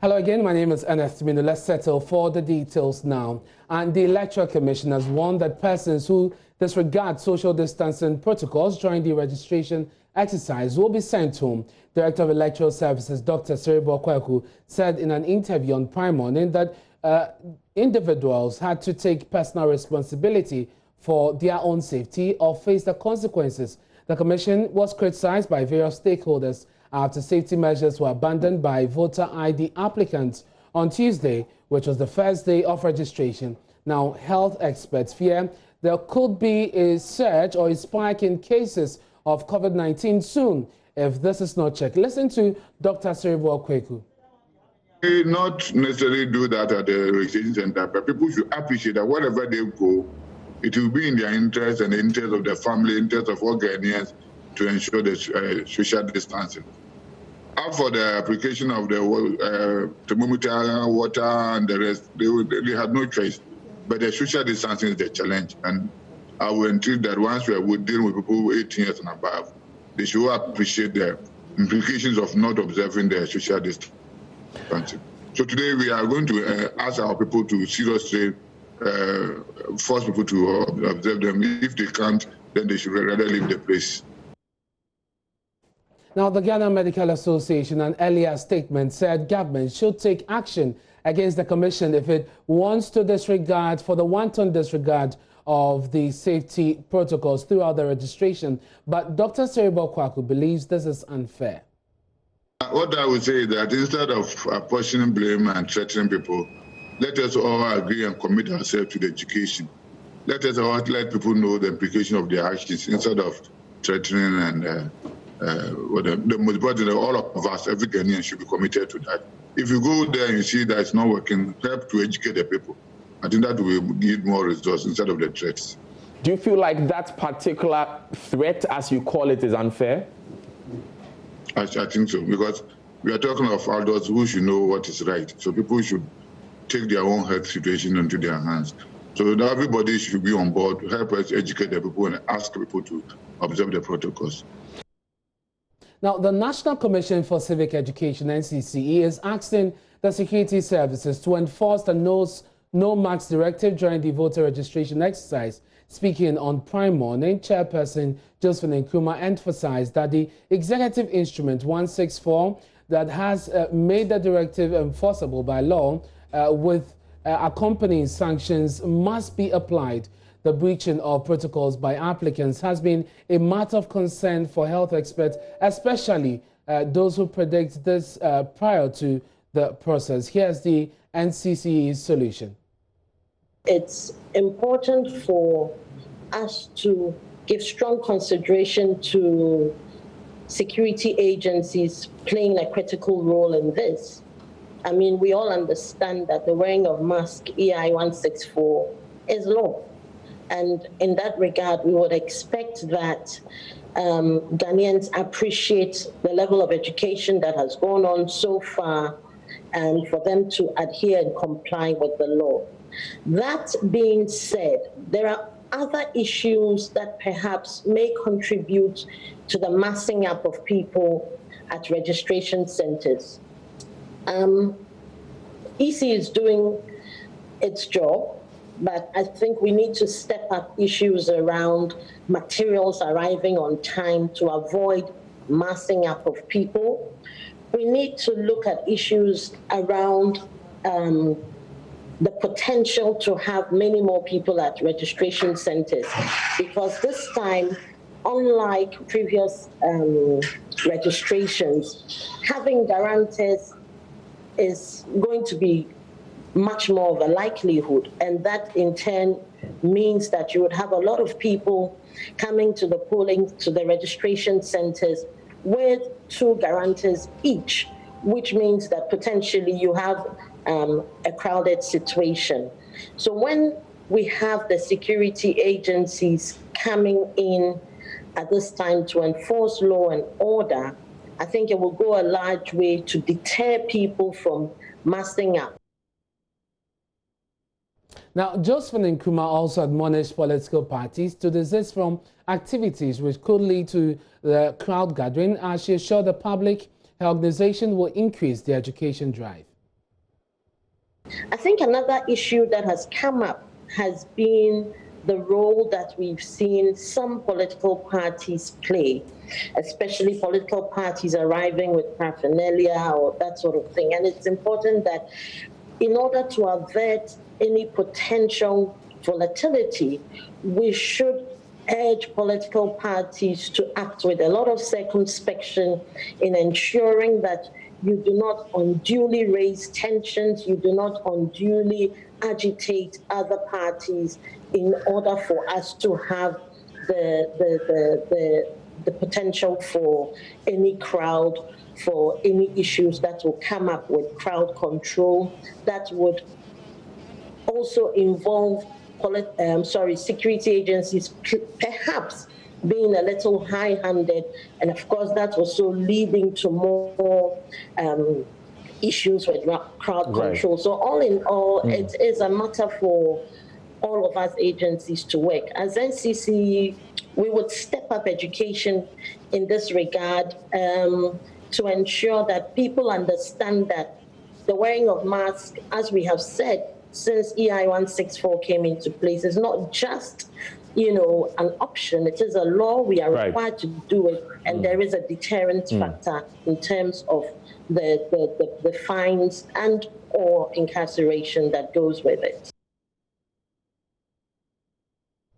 Hello again, my name is Ernest Minu. Let's settle for the details now. And the Electoral Commission has warned that persons who disregard social distancing protocols during the registration exercise will be sent home. Director of Electoral Services, Dr. Seribo Kwaku, said in an interview on Prime Morning that individuals had to take personal responsibility for their own safety or face the consequences. The Commission was criticized by various stakeholders after safety measures were abandoned by voter ID applicants on Tuesday, which was the first day of registration. Now, health experts fear there could be a surge or a spike in cases of COVID-19 soon if this is not checked. Listen to Dr. Seribo Kwaku. We not necessarily do that at the registration center, but people should appreciate that wherever they go, it will be in their interest and the interest of their family, interest of all Ghanaians to ensure the social distancing. As for the application of the thermometer, water, and the rest, they had no choice. But the social distancing is the challenge. And I will entreat that once we are dealing with people 18 years and above, they should appreciate the implications of not observing the social distancing. So today we are going to ask our people to seriously force people to observe them. If they can't, then they should rather leave the place. Now, the Ghana Medical Association, an earlier statement said government should take action against the Commission if it wants to disregard for the wanton disregard of the safety protocols throughout the registration. But Dr. Seribo Kwaku believes this is unfair. What I would say is that instead of apportioning blame and threatening people, let us all agree and commit ourselves to the education. Let us all let people know the implication of their actions instead of threatening and the most important, all of us, every Ghanaian should be committed to that. If you go there and you see that it's not working, help to educate the people. I think that will give more results instead of the threats. Do you feel like that particular threat, as you call it, is unfair? I think so, because we are talking of adults who should know what is right. So people should take their own health situation into their hands. So that everybody should be on board to help us educate the people and ask people to observe the protocols. Now, the National Commission for Civic Education, NCCE, is asking the security services to enforce the no mask directive during the voter registration exercise. Speaking on Prime Morning, Chairperson Josephine Nkrumah emphasized that the executive instrument 164 that has made the directive enforceable by law with accompanying sanctions must be applied. The breaching of protocols by applicants has been a matter of concern for health experts, especially those who predict this prior to the process. Here's the NCCE's solution. It's important for us to give strong consideration to security agencies playing a critical role in this. I mean, we all understand that the wearing of mask EI 164 is law. And in that regard, we would expect that Ghanaians appreciate the level of education that has gone on so far and for them to adhere and comply with the law. That being said, there are other issues that perhaps may contribute to the massing up of people at registration centers. EC is doing its job, but I think we need to step up issues around materials arriving on time to avoid massing up of people. We need to look at issues around the potential to have many more people at registration centers, because this time, unlike previous registrations, having guarantors is going to be much more of a likelihood, and that in turn means that you would have a lot of people coming to the registration centers with 2 guarantors each, which means that potentially you have a crowded situation. So when we have the security agencies coming in at this time to enforce law and order, I think it will go a large way to deter people from massing up. Now, Josephine Nkrumah also admonished political parties to desist from activities which could lead to the crowd gathering, as she assured the public her organization will increase the education drive. I think another issue that has come up has been the role that we've seen some political parties play, especially political parties arriving with paraphernalia or that sort of thing. And it's important that in order to avert any potential volatility, we should urge political parties to act with a lot of circumspection in ensuring that you do not unduly raise tensions, you do not unduly agitate other parties in order for us to have the potential for any crowd, for any issues that will come up with crowd control that would also involve security agencies perhaps being a little high-handed, and of course that's also leading to more issues with crowd control. So all in all, it is a matter for all of us agencies to work. As NCCE, we would step up education in this regard to ensure that people understand that the wearing of masks, as we have said, since EI 164 came into place, is not just, an option. It is a law. We are required to do it, and there is a deterrent factor in terms of the fines and or incarceration that goes with it.